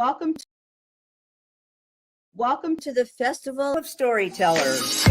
Welcome to the Festival of Storytellers.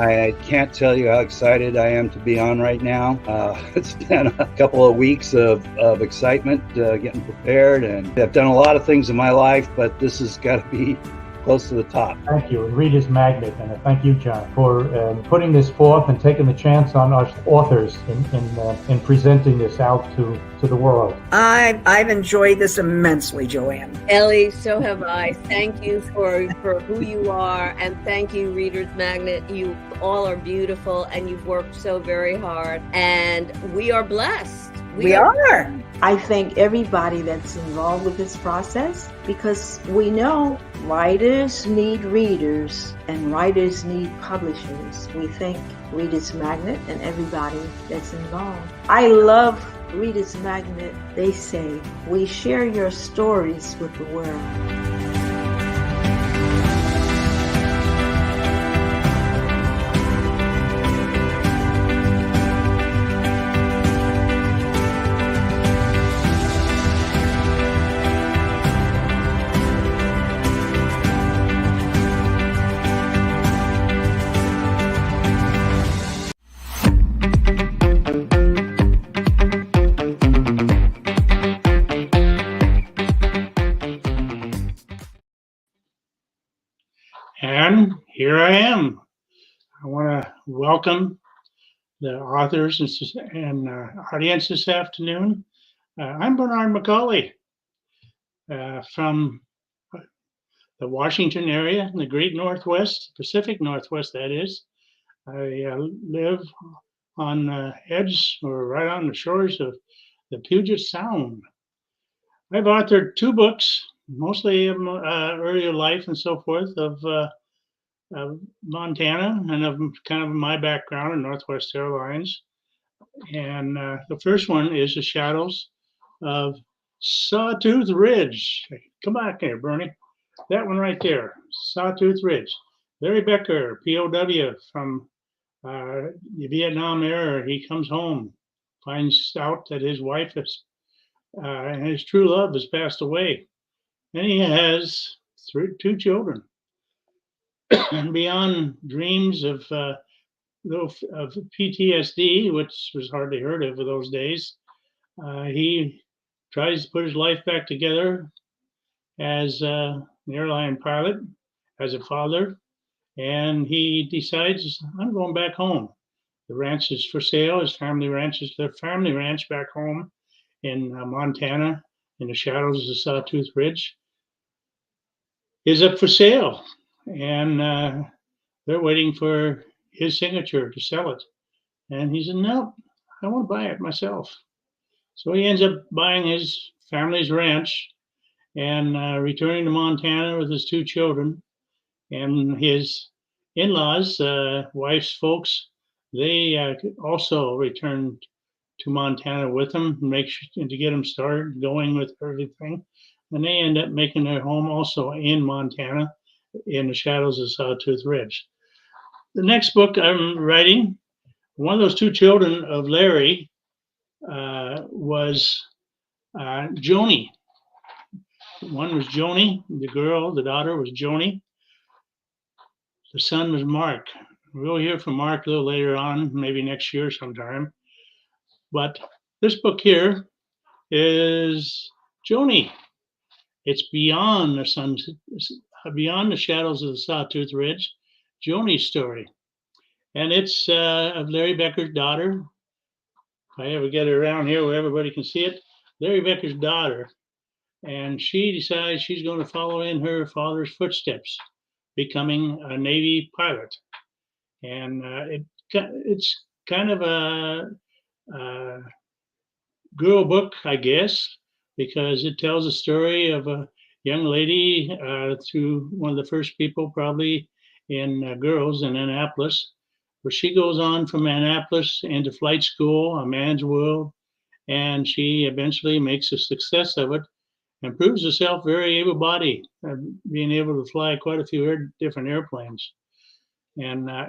I can't tell you how excited I am to be on right now. It's been a couple of weeks of excitement, getting prepared, and I've done a lot of things in my life, but this has got to be close to the top. Thank you, Reader's Magnet, and thank you, John, for putting this forth and taking the chance on us authors in presenting this out to the world. I've enjoyed this immensely, Joanne. Ellie, so have I. Thank you for who you are, and thank you, Reader's Magnet. You all are beautiful, and you've worked so very hard, and we are blessed. We are. I thank everybody that's involved with this process, because we know writers need readers and writers need publishers. We thank Reader's Magnet and everybody that's involved. I love Reader's Magnet. They say, we share your stories with the world. And here I am. I want to welcome the authors and audience this afternoon. I'm Bernard McAuley from the Washington area, in the Great Northwest, Pacific Northwest, that is. I live on the edge, or right on the shores of the Puget Sound. I've authored 2 books, mostly earlier life and so forth, of Montana and of kind of my background in Northwest Airlines. And the first one is The Shadows of Sawtooth Ridge. Come back here, Bernie. That one right there, Sawtooth Ridge. Larry Becker, POW from the Vietnam era. He comes home, finds out that his wife is, and his true love has passed away. And he has 2 children. And beyond dreams of PTSD, which was hardly heard of in those days, he tries to put his life back together as an airline pilot, as a father, and he decides, I'm going back home. The ranch is for sale. His family ranch is their family ranch back home in Montana, in the shadows of Sawtooth Ridge, is up for sale. And they're waiting for his signature to sell it. And he said, no, I want to buy it myself. So he ends up buying his family's ranch and returning to Montana with his 2 children. And his in-laws, wife's folks, they also returned to Montana with him to get them started going with everything. And they end up making their home also in Montana, in the shadows of Sawtooth Ridge. The next book I'm writing, one of those 2 children of Larry was Joni. One was Joni, the daughter was Joni. The son was Mark. We'll hear from Mark a little later on, maybe next year sometime. But this book here is Joni. It's beyond the shadows of the Sawtooth Ridge, Joni's story. And it's of Larry Becker's daughter. If I ever get it around here where everybody can see it, Larry Becker's daughter. And she decides she's going to follow in her father's footsteps, becoming a Navy pilot. And it's kind of a girl book, I guess, because it tells a story of a young lady through one of the first people probably in girls in Annapolis, where she goes on from Annapolis into flight school, a man's world, and she eventually makes a success of it and proves herself very able-bodied, being able to fly quite a few different airplanes. And I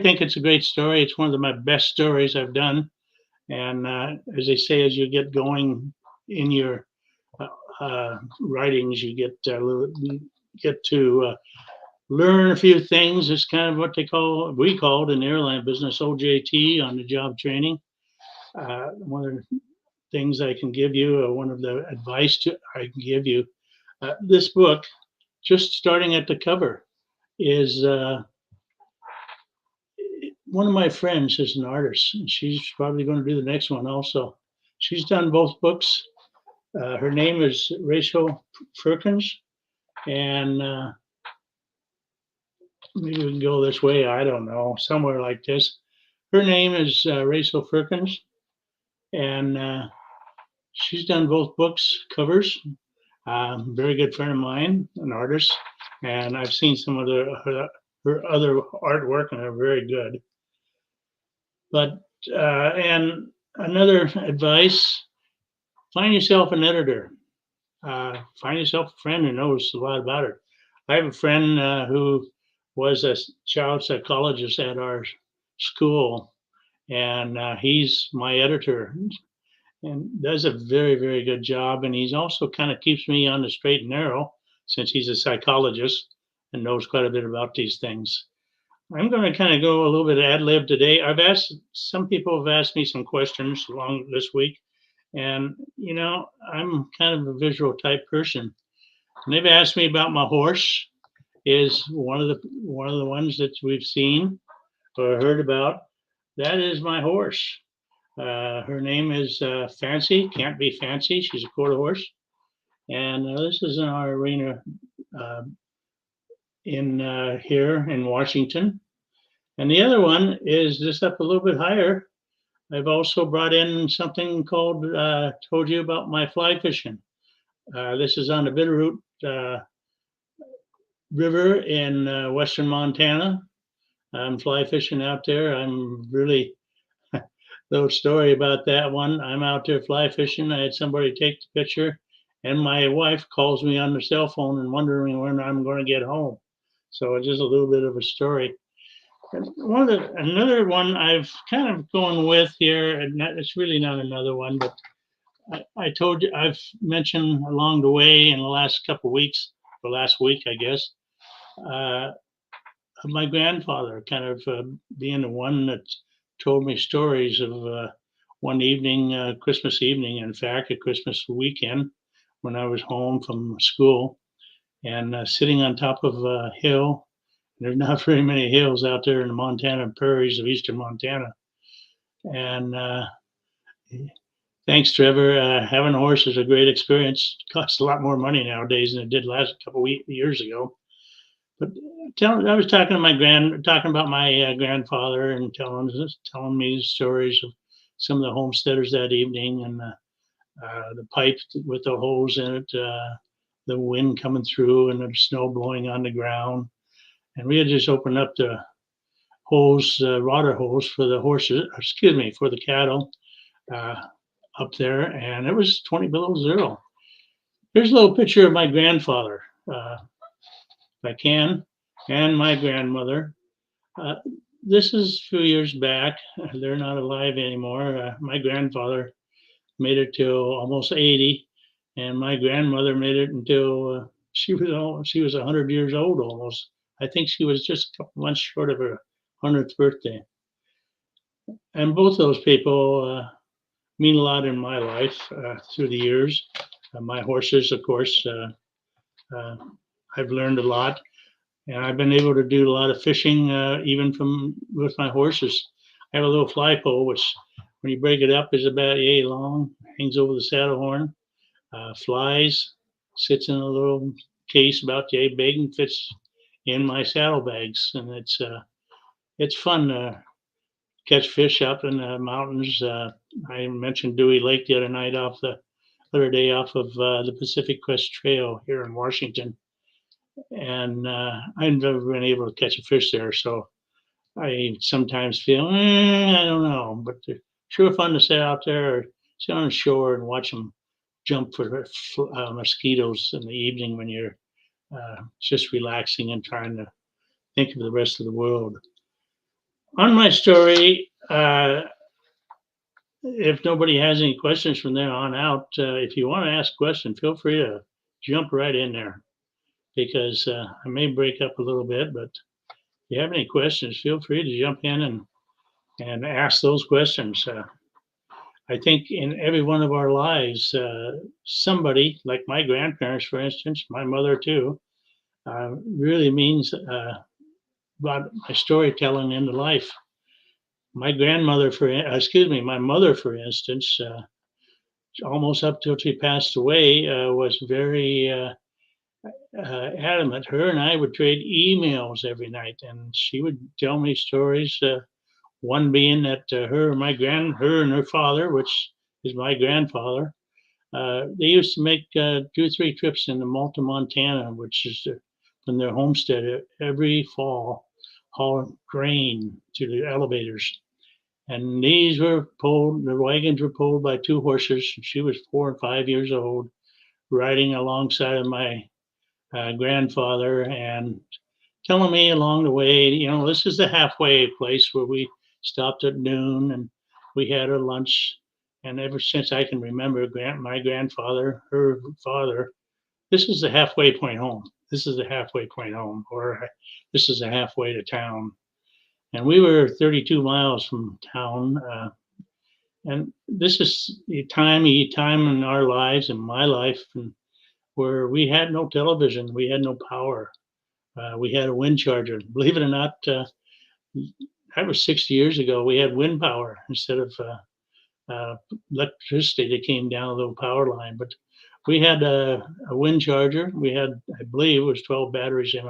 think it's a great story. It's one of my best stories I've done. And as they say, as you get going in your writings, you get to learn a few things. It's kind of what we called in the airline business OJT, on the job training. One of the things I can give you, or one of the advice I can give you, this book, just starting at the cover, is one of my friends is an artist, and she's probably going to do the next one also. She's done both books. Her name is Rachel Firkins, and maybe we can go this way. I don't know, somewhere like this. Her name is Rachel Firkins, and she's done both books covers. Very good friend of mine, an artist, and I've seen some of her other artwork, and they're very good. But and another advice: find yourself an editor. Find yourself a friend who knows a lot about it. I have a friend who was a child psychologist at our school, and he's my editor and does a very, very good job. And he's also kind of keeps me on the straight and narrow, since he's a psychologist and knows quite a bit about these things. I'm going to kind of go a little bit ad lib today. Some people have asked me some questions along this week, and I'm kind of a visual type person. And they've asked me about my horse. Is one of the ones that we've seen or heard about. That is my horse. Her name is Fancy. Can't be Fancy. She's a quarter horse, and this is in our arena in here in Washington. And the other one is just up a little bit higher. I've also brought in something called, told you about my fly fishing. This is on the Bitterroot River in western Montana. I'm fly fishing out there. I'm really, little story about that one. I'm out there fly fishing. I had somebody take the picture, and my wife calls me on the cell phone and wondering when I'm going to get home. So it's just a little bit of a story. Another one I've kind of going with here, and it's really not another one, but I told you, I've mentioned along the way in the last couple of weeks, or last week, I guess, my grandfather kind of being the one that told me stories of one evening, Christmas evening, in fact, a Christmas weekend, when I was home from school and sitting on top of a hill. There's not very many hills out there in the Montana prairies of eastern Montana. And thanks, Trevor. Having a horse is a great experience. It costs a lot more money nowadays than it did last couple of years ago. But I was talking about my grandfather and telling me the stories of some of the homesteaders that evening, and the pipe with the holes in it, the wind coming through and the snow blowing on the ground. And we had just opened up the holes, water holes for the horses, for the cattle up there, and it was 20 below zero. Here's a little picture of my grandfather, if I can, and my grandmother. This is a few years back. They're not alive anymore. My grandfather made it till almost 80, and my grandmother made it until she was 100 years old almost. I think she was just a couple months short of her 100th birthday. And both those people mean a lot in my life through the years. My horses, of course, I've learned a lot, and I've been able to do a lot of fishing even with my horses. I have a little fly pole, which when you break it up is about yay long, hangs over the saddle horn, flies, sits in a little case about yay big and fits in my saddlebags, and it's fun to catch fish up in the mountains. I mentioned Dewey Lake the other night off the other day off of the Pacific Crest Trail here in Washington, and I've never been able to catch a fish there, so I sometimes feel, I don't know, but they're sure fun to sit out there or sit on the shore and watch them jump for mosquitoes in the evening when you're just relaxing and trying to think of the rest of the world. On my story, if nobody has any questions from there on out, if you want to ask a question, feel free to jump right in there, because I may break up a little bit, but if you have any questions, feel free to jump in and ask those questions. I think in every one of our lives, somebody, like my grandparents, for instance, my mother too, really means about my storytelling into life. My grandmother, my mother, for instance, almost up till she passed away, was very adamant. Her and I would trade emails every night, and she would tell me stories. One being that her and her father, which is my grandfather, they used to make 2 or 3 trips into Malta, Montana, which is from their homestead every fall, haul grain to the elevators. And the wagons were pulled by 2 horses. She was 4 and 5 years old, riding alongside of my grandfather and telling me along the way, this is the halfway place where we stopped at noon and we had our lunch. And ever since I can remember, my grandfather, her father, this is the halfway point home. This is the halfway point home, or this is the halfway to town. And we were 32 miles from town. And this is a time in our lives, in my life, where we had no television, we had no power. We had a wind charger. Believe it or not, that was 60 years ago. We had wind power instead of electricity that came down a little power line. But we had a wind charger. We had, I believe, it was 12 batteries in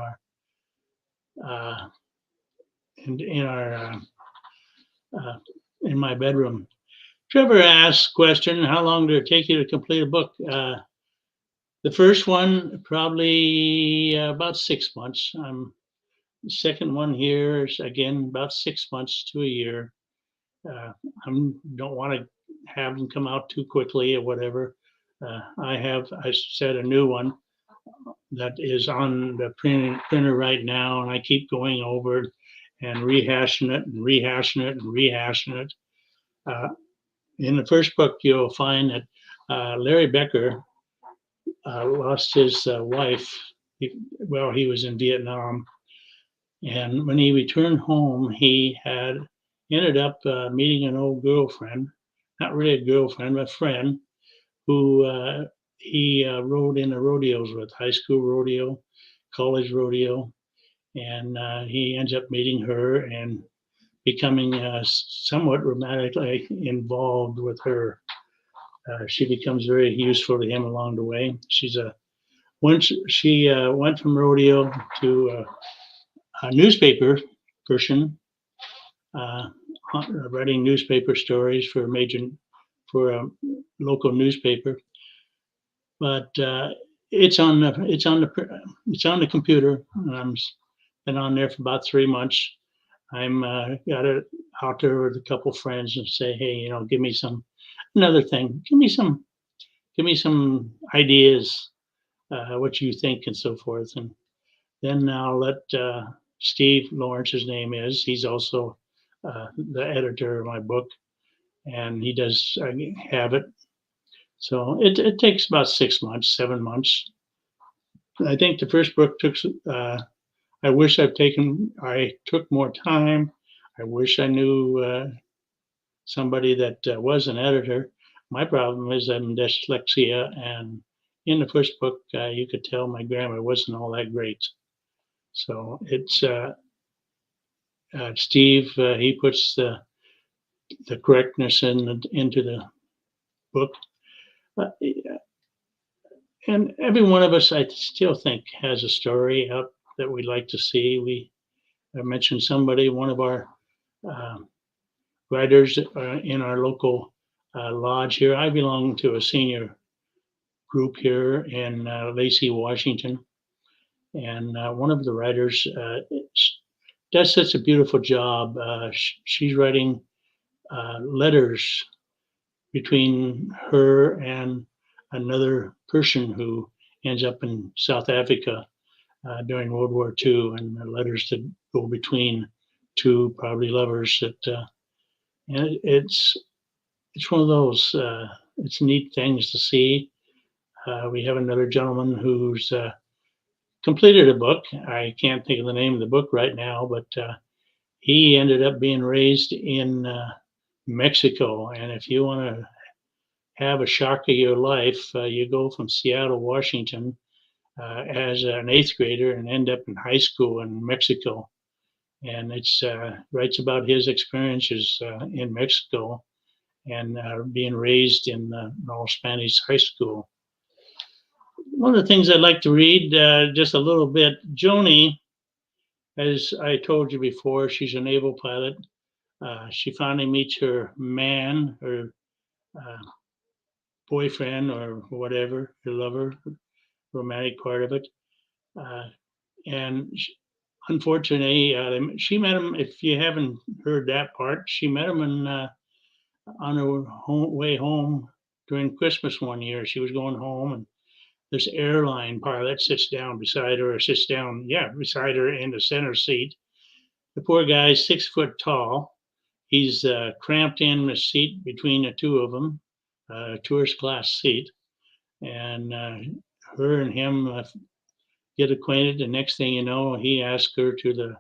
my bedroom. Trevor asked question, how long did it take you to complete a book? The first one, probably about 6 months. The second one here is, again, about 6 months to a year. I don't want to have them come out too quickly or whatever. I said, a new one that is on the printer right now, and I keep going over it and rehashing it and rehashing it and rehashing it. In the first book, you'll find that Larry Becker lost his wife while he was in Vietnam. And when he returned home, he had ended up meeting an old girlfriend, not really a girlfriend, but a friend, who he rode in the rodeos with, high school rodeo, college rodeo. And he ends up meeting her and becoming somewhat romantically involved with her. She becomes very useful to him along the way. Once she went from rodeo to a newspaper person, writing newspaper stories for a local newspaper. But it's on the computer. And been on there for about 3 months. I'm got it out there with a couple friends and say, hey, give me another thing. Give me some ideas, what you think and so forth. And then I'll let Steve Lawrence, his name is, he's also the editor of my book, and he does have it. So it takes about 6 months, 7 months. I think the first book took, I wish I took more time. I wish I knew somebody that was an editor. My problem is I'm dyslexia, and in the first book, you could tell my grammar wasn't all that great. So it's Steve. He puts the correctness into the book, and every one of us, I still think, has a story out that we'd like to see. I mentioned one of our writers in our local lodge here. I belong to a senior group here in Lacey, Washington. And one of the writers does such a beautiful job. She's writing letters between her and another person who ends up in South Africa during World War II, and the letters that go between two probably lovers. That and it's one of those. It's neat things to see. We have another gentleman who's completed a book. I can't think of the name of the book right now, but he ended up being raised in Mexico. And if you want to have a shock of your life, you go from Seattle, Washington, as an eighth grader and end up in high school in Mexico. And it's writes about his experiences in Mexico and being raised in an all Spanish high school. One of the things I'd like to read just a little bit, Joni, as I told you before, she's a naval pilot. She finally meets her man, her boyfriend or whatever, her lover, romantic part of it. And unfortunately, she met him. If you haven't heard that part, she met him on her way home during Christmas one year. She was going home, and this airline pilot sits down beside her, beside her in the center seat. The poor guy's 6 foot tall. He's cramped in the seat between the two of them, tourist class seat, and her and him get acquainted. The next thing you know, he asked her to the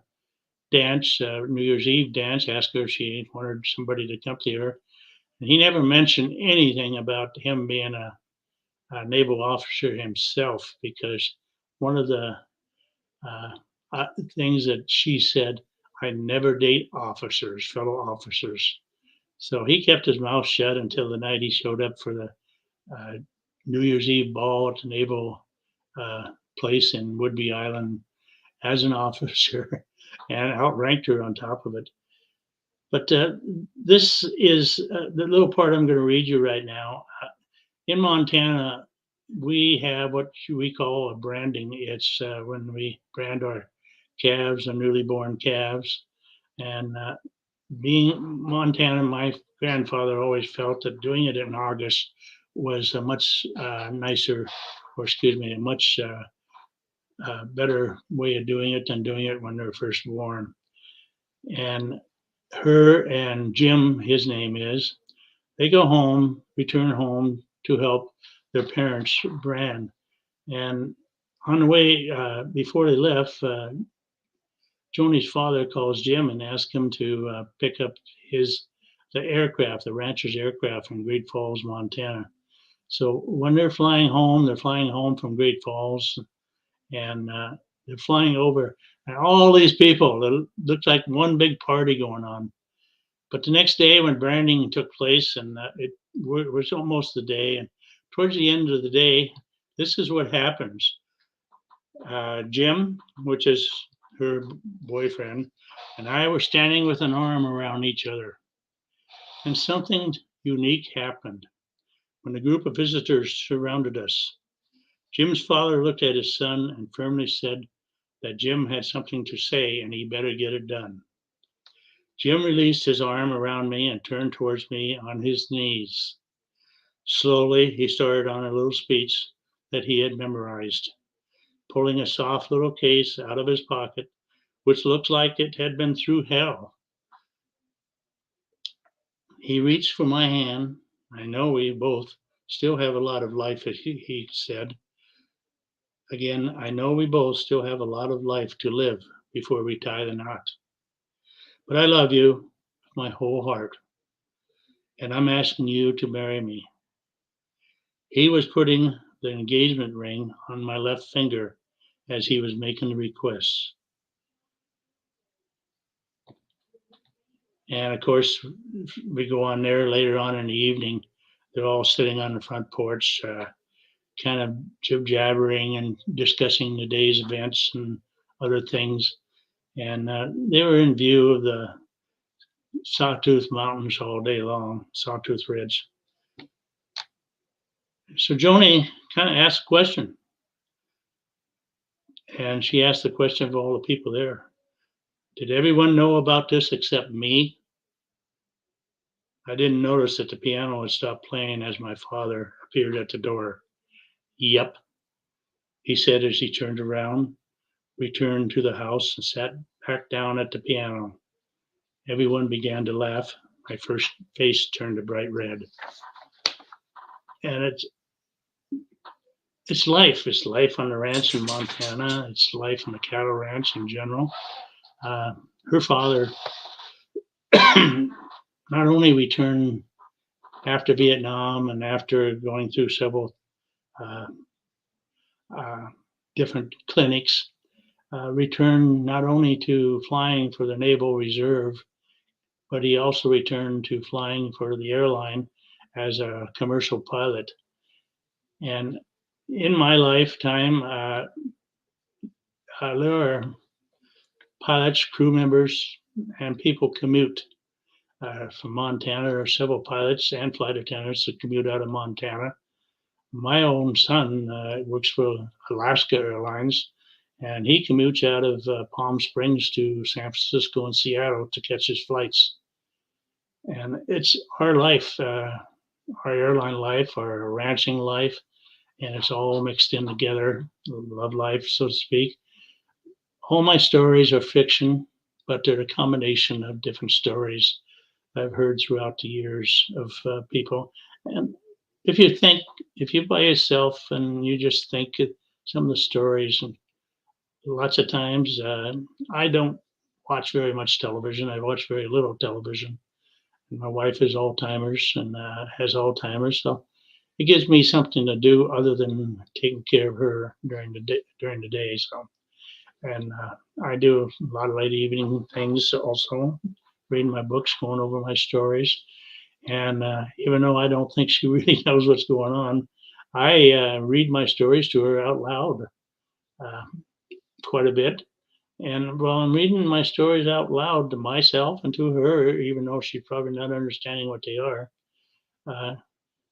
dance, New Year's Eve dance, asked her if she wanted somebody to accompany her. And he never mentioned anything about him being a naval officer himself, because one of the things that she said, I never date officers, fellow officers. So he kept his mouth shut until the night he showed up for the New Year's Eve ball at the naval place in Whidbey Island as an officer and outranked her on top of it. But this is the little part I'm going to read you right now. In Montana, we have what we call a branding. It's when we brand our calves, our newly born calves. And being Montana, my grandfather always felt that doing it in August was a much nicer, or excuse me, a much better way of doing it than doing it when they're first born. And her and Jim, his name is, they go home, return home to help their parents brand. And on the way, before they left, Joni's father calls Jim and asks him to pick up the rancher's aircraft from Great Falls, Montana. So when they're flying home from Great Falls, and they're flying over, and all these people, it looked like one big party going on. But the next day, when branding took place, and it was almost the day, and towards the end of the day, this is what happens. Jim, which is her boyfriend, and I were standing with an arm around each other. And something unique happened when a group of visitors surrounded us. Jim's father looked at his son and firmly said that Jim had something to say and he better get it done. Jim released his arm around me and turned towards me on his knees. Slowly, he started on a little speech that he had memorized, pulling a soft little case out of his pocket, which looked like it had been through hell. He reached for my hand. I know we both still have a lot of life, he said. Again, I know we both still have a lot of life to live before we tie the knot. But I love you with my whole heart, and I'm asking you to marry me. He was putting the engagement ring on my left finger as he was making the request. And of course, we go on there later on in the evening. They're all sitting on the front porch, kind of jib-jabbering and discussing the day's events and other things. And they were in view of the Sawtooth Mountains all day long, Sawtooth Ridge. So Joni kind of asked a question. And she asked the question of all the people there. Did everyone know about this except me? I didn't notice that the piano had stopped playing as my father appeared at the door. Yep, he said as he turned around, returned to the house, and sat back down at the piano. Everyone began to laugh. My first face turned a bright red. And it's life. It's life on the ranch in Montana. It's life on the cattle ranch in general. Her father not only returned after Vietnam and after going through several different clinics, returned not only to flying for the Naval Reserve, but he also returned to flying for the airline as a commercial pilot. And in my lifetime, there are pilots, crew members, and people commute from Montana. There are several pilots and flight attendants that commute out of Montana. My own son works for Alaska Airlines, and he commutes out of Palm Springs to San Francisco and Seattle to catch his flights. And it's our life, our airline life, our ranching life, and it's all mixed in together, love life, so to speak. All my stories are fiction, but they're a combination of different stories I've heard throughout the years of people. And if you by yourself and you just think some of the stories, and lots of times I don't watch very much television. I watch very little television. My wife has Alzheimer's and has Alzheimer's, so it gives me something to do other than taking care of her during the day. So, and I do a lot of late evening things also, reading my books, going over my stories. And even though I don't think she really knows what's going on, I read my stories to her out loud quite a bit. And while I'm reading my stories out loud to myself and to her, even though she's probably not understanding what they are,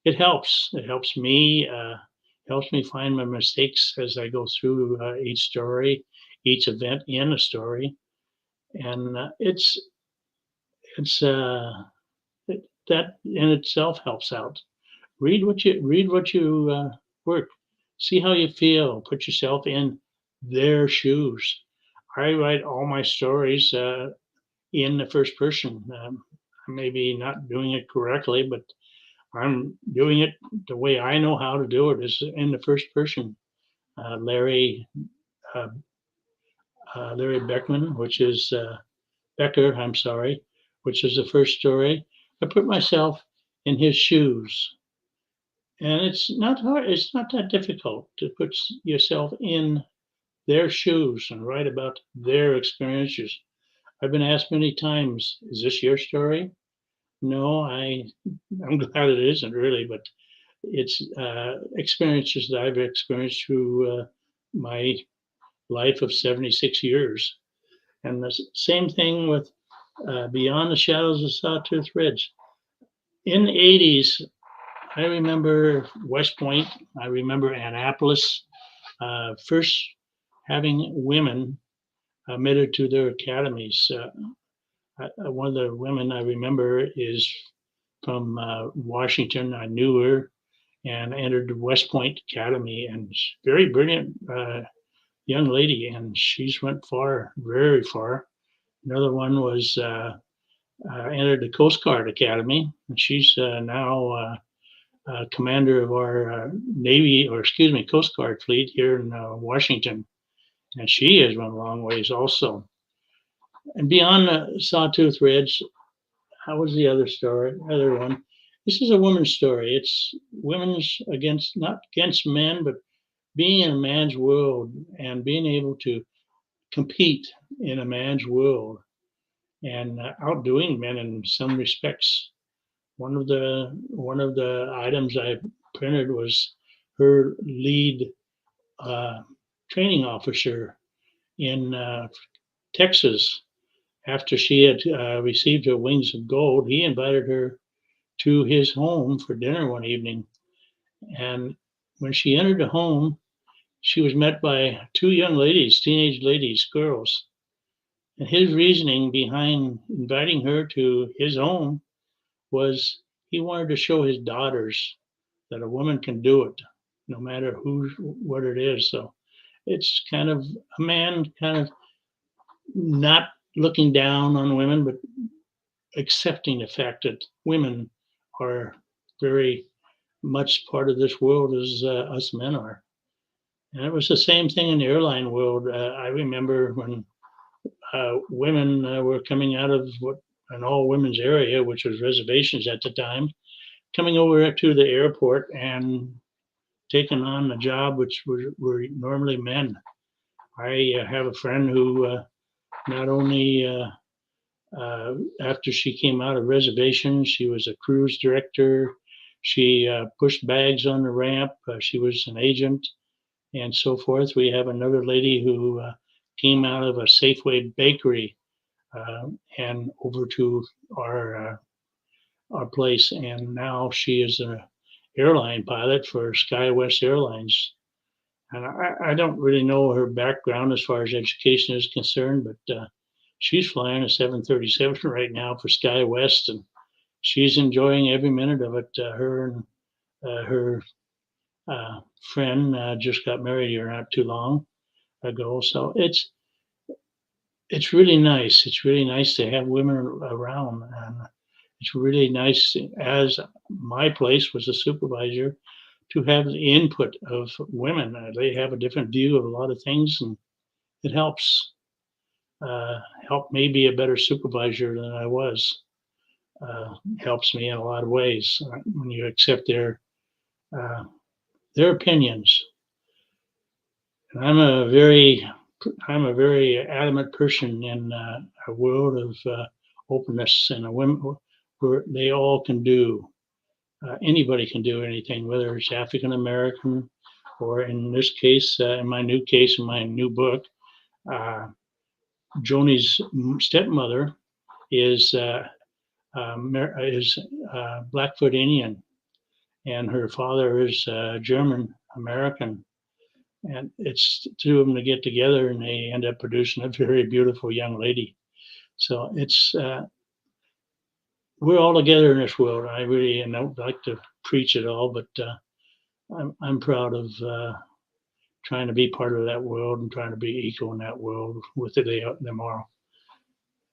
it helps. It helps me. Helps me find my mistakes as I go through each story, each event in a story, and that in itself helps out. Read what you work. See how you feel. Put yourself in their shoes. I write all my stories in the first person. I may be not doing it correctly, but I'm doing it the way I know how to do it is in the first person. Larry Beckman, which is Becker, I'm sorry, which is the first story. I put myself in his shoes. And it's not hard, it's not that difficult to put yourself in their shoes and write about their experiences. I've been asked many times, is this your story? No, I'm glad it isn't really, but it's experiences that I've experienced through my life of 76 years. And the same thing with Beyond the Shadows of Sawtooth Ridge. In the 80s, I remember West Point, I remember Annapolis, first having women admitted to their academies. One of the women I remember is from Washington. I knew her and entered the West Point Academy, and very brilliant young lady, and she's went far, very far. Another one was entered the Coast Guard Academy, and she's now commander of our Coast Guard fleet here in Washington, and she has run a long ways also. And Beyond the Sawtooth Ridge, how was the other story? Other one. This is a woman's story. It's women's against, not against men, but being in a man's world and being able to compete in a man's world and outdoing men in some respects. One of the items I printed was her lead training officer in Texas. After she had received her wings of gold, he invited her to his home for dinner one evening. And when she entered the home, she was met by two young ladies, teenage ladies, girls. And his reasoning behind inviting her to his home was he wanted to show his daughters that a woman can do it, no matter what it is. So it's kind of a man kind of not looking down on women, but accepting the fact that women are very much part of this world as us men are. And it was the same thing in the airline world. I remember when women were coming out of what an all women's area, which was reservations at the time, coming over to the airport and taking on a job which were normally men. I have a friend who not only after she came out of reservation, she was a cruise director. She pushed bags on the ramp. She was an agent and so forth. We have another lady who came out of a Safeway bakery and over to our place, and now she is an airline pilot for SkyWest Airlines. And I don't really know her background as far as education is concerned, but she's flying a 737 right now for SkyWest, and she's enjoying every minute of it. Her and her friend just got married here not too long ago, so it's really nice. It's really nice to have women around, and it's really nice. As my place was a supervisor, to have the input of women. They have a different view of a lot of things, and it helps. Help me be a better supervisor than I was. Helps me in a lot of ways when you accept their opinions. And I'm a very adamant person in a world of openness and a women where they all can do. Anybody can do anything, whether it's African American or in this case, in my new book, Joni's stepmother is Blackfoot Indian, and her father is German American, and it's two of them to get together, and they end up producing a very beautiful young lady. So it's we're all together in this world. I really don't like to preach it all, but I'm proud of trying to be part of that world and trying to be equal in that world with them all.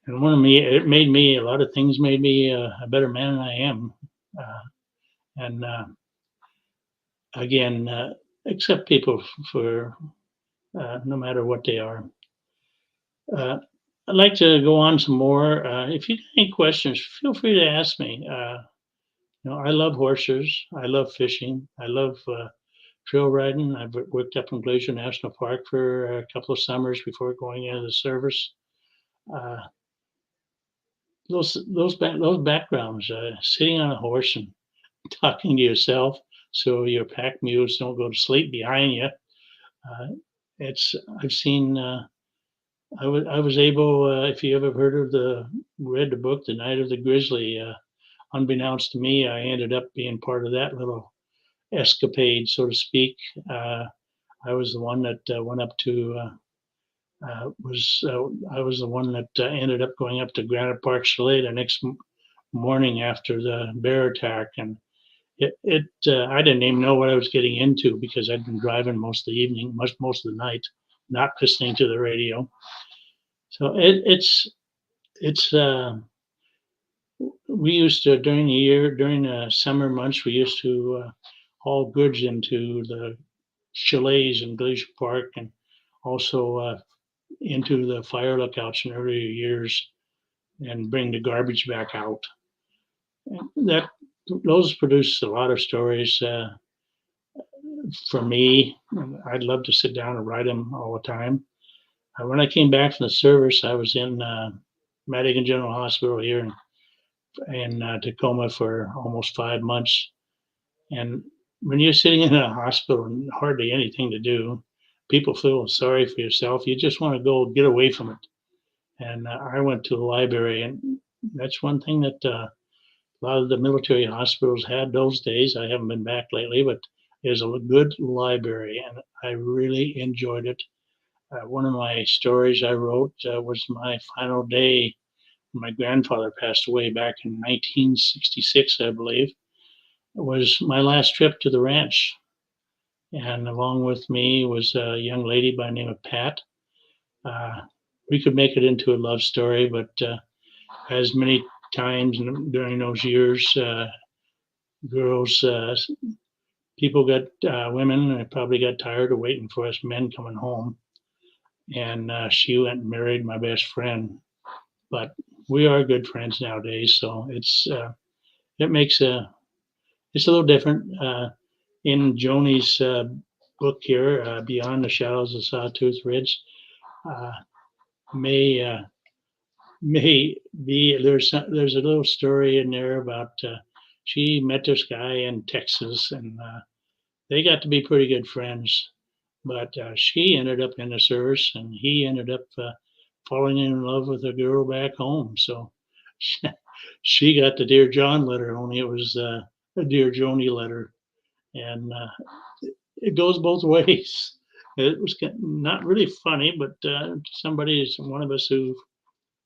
And a lot of things made me a better man than I am. And again, accept people for no matter what they are. I'd like to go on some more. If you got any questions, feel free to ask me. I love horses. I love fishing. I love trail riding. I've worked up in Glacier National Park for a couple of summers before going into the service. Those backgrounds, sitting on a horse and talking to yourself so your pack mules don't go to sleep behind you. I've seen. I was able. If you ever read the book, The Night of the Grizzly, unbeknownst to me, I ended up being part of that little escapade, so to speak. I was the one that went up to. I was the one that ended up going up to Granite Park Chalet the next morning after the bear attack, and I didn't even know what I was getting into because I'd been driving most of the evening, most of the night, not listening to the radio. So it's we used to during the summer months we used to haul goods into the chalets in Glacier Park and also into the fire lookouts in earlier years and bring the garbage back out. And those produce a lot of stories for me. I'd love to sit down and write them all the time. When I came back from the service, I was in Madigan General Hospital here in Tacoma for almost 5 months. And when you're sitting in a hospital and hardly anything to do, people feel sorry for yourself. You just want to go get away from it. And I went to the library, and that's one thing that a lot of the military hospitals had those days. I haven't been back lately, but is a good library, and I really enjoyed it. One of my stories I wrote was my final day. My grandfather passed away back in 1966, I believe. It was my last trip to the ranch. And along with me was a young lady by the name of Pat. Uh, we could make it into a love story, but as many times during those years, girls, people got, women probably got tired of waiting for us men coming home. And she went and married my best friend. But we are good friends nowadays, so it makes it's a little different. In Joni's book here, Beyond the Shadows of Sawtooth Ridge, uh, may may be there's a little story in there about she met this guy in Texas, and they got to be pretty good friends. But she ended up in the service, and he ended up falling in love with a girl back home. So she got the Dear John letter, only it was a Dear Joni letter, and it goes both ways. It was not really funny, but somebody, one of us who've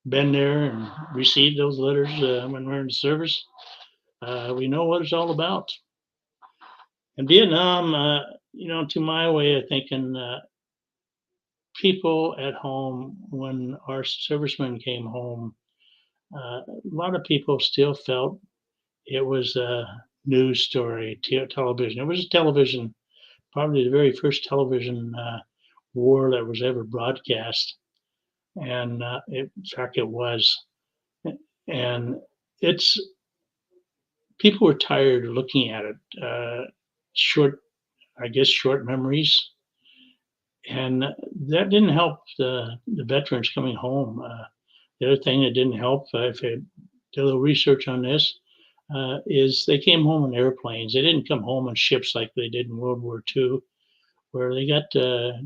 been there and received those letters when we're in the service, we know what it's all about. In Vietnam, to my way of thinking, people at home, when our servicemen came home, a lot of people still felt it was a news story, television. It was television, probably the very first television war that was ever broadcast. And in fact, it was. And it's people were tired of looking at it. Short, I guess, short memories, and that didn't help the veterans coming home. The other thing that didn't help, if I did a little research on this, is they came home in airplanes. They didn't come home on ships like they did in World War II, where they got a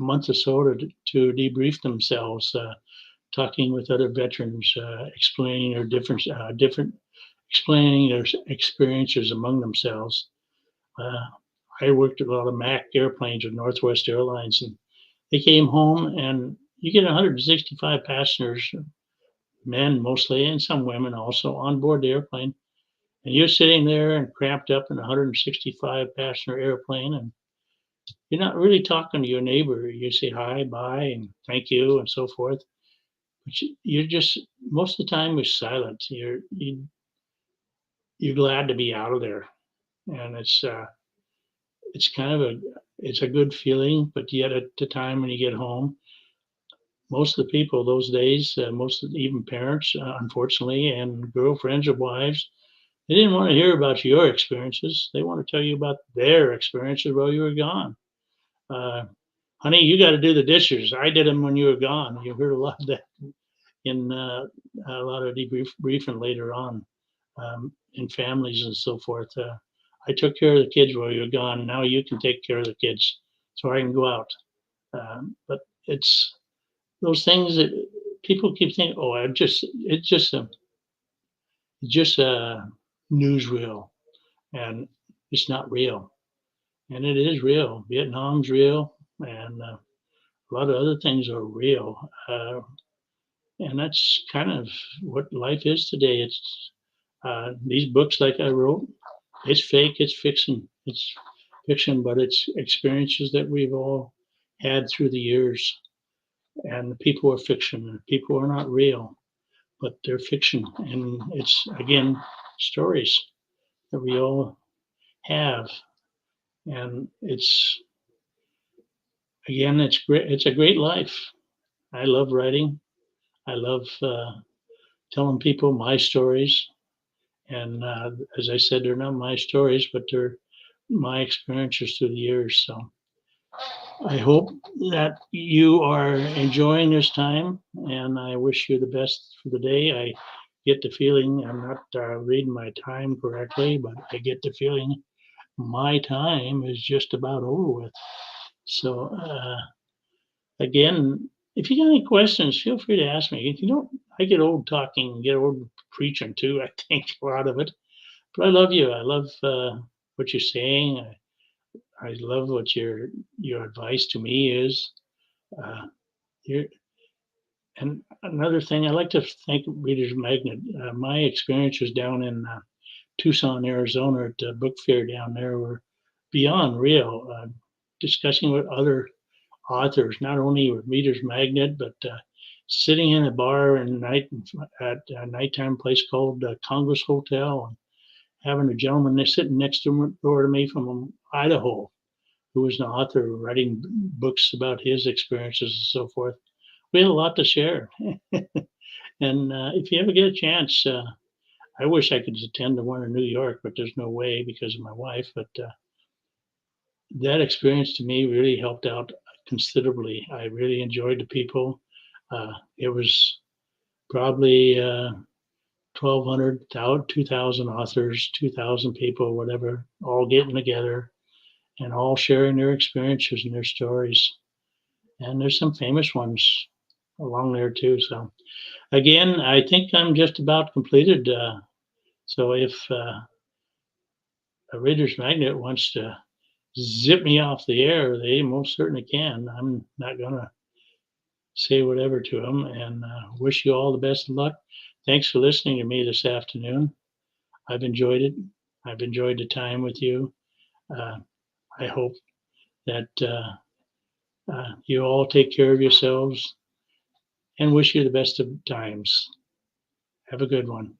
month or so to debrief themselves, talking with other veterans, explaining their different explaining their experiences among themselves. I worked at a lot of Mac airplanes with Northwest Airlines, and they came home, and you get 165 passengers, men mostly, and some women also, on board the airplane. And you're sitting there and cramped up in a 165 passenger airplane, and you're not really talking to your neighbor. You say hi, bye, and thank you, and so forth. But you're just, most of the time, you're silent. You're glad to be out of there, and it's kind of it's a good feeling. But yet, at the time when you get home, most of the people those days, even parents, unfortunately, and girlfriends or wives, they didn't want to hear about your experiences. They want to tell you about their experiences while you were gone. Uh, Honey, you got to do the dishes. I did them when you were gone. You heard a lot of that in a lot of debriefing later on, in families and so forth. I took care of the kids while you were gone. Now you can take care of the kids, so I can go out. But it's those things that people keep thinking, oh, it's just a newsreel, and it's not real. And it is real. Vietnam's real, and a lot of other things are real. And that's kind of what life is today. It's these books, like I wrote, it's fake, it's fiction, but it's experiences that we've all had through the years. And the people are fiction, and people are not real, but they're fiction. And it's, again, stories that we all have. And it's great. It's a great life. I love writing. I love telling people my stories. And as I said, they're not my stories, but they're my experiences through the years. So I hope that you are enjoying this time, and I wish you the best for the day. I get the feeling I'm not reading my time correctly, but I get the feeling my time is just about over with. So again, if you got any questions, feel free to ask me. If you don't, I get old talking, get old preaching too. I think a lot of it, but I love you. I love what you're saying. I love what your advice to me is. Uh, you're, and another thing, I like to thank Reader's Magnet. My experience was down in Tucson, Arizona at the book fair down there were beyond real. Discussing with other authors, not only with Reader's Magnet, but sitting in a bar at a nighttime place called Congress Hotel, and having a gentleman sitting next door to me from Idaho, who was an author writing books about his experiences and so forth. We had a lot to share. And if you ever get a chance, I wish I could attend the one in New York, but there's no way because of my wife. But that experience to me really helped out considerably. I really enjoyed the people. It was probably 1,200, 2,000 authors, 2,000 people, whatever, all getting together and all sharing their experiences and their stories. And there's some famous ones along there too. So again, I think I'm just about completed. So if a Reader's Magnet wants to zip me off the air, they most certainly can. I'm not going to say whatever to them, and wish you all the best of luck. Thanks for listening to me this afternoon. I've enjoyed it. I've enjoyed the time with you. I hope that you all take care of yourselves and wish you the best of times. Have a good one.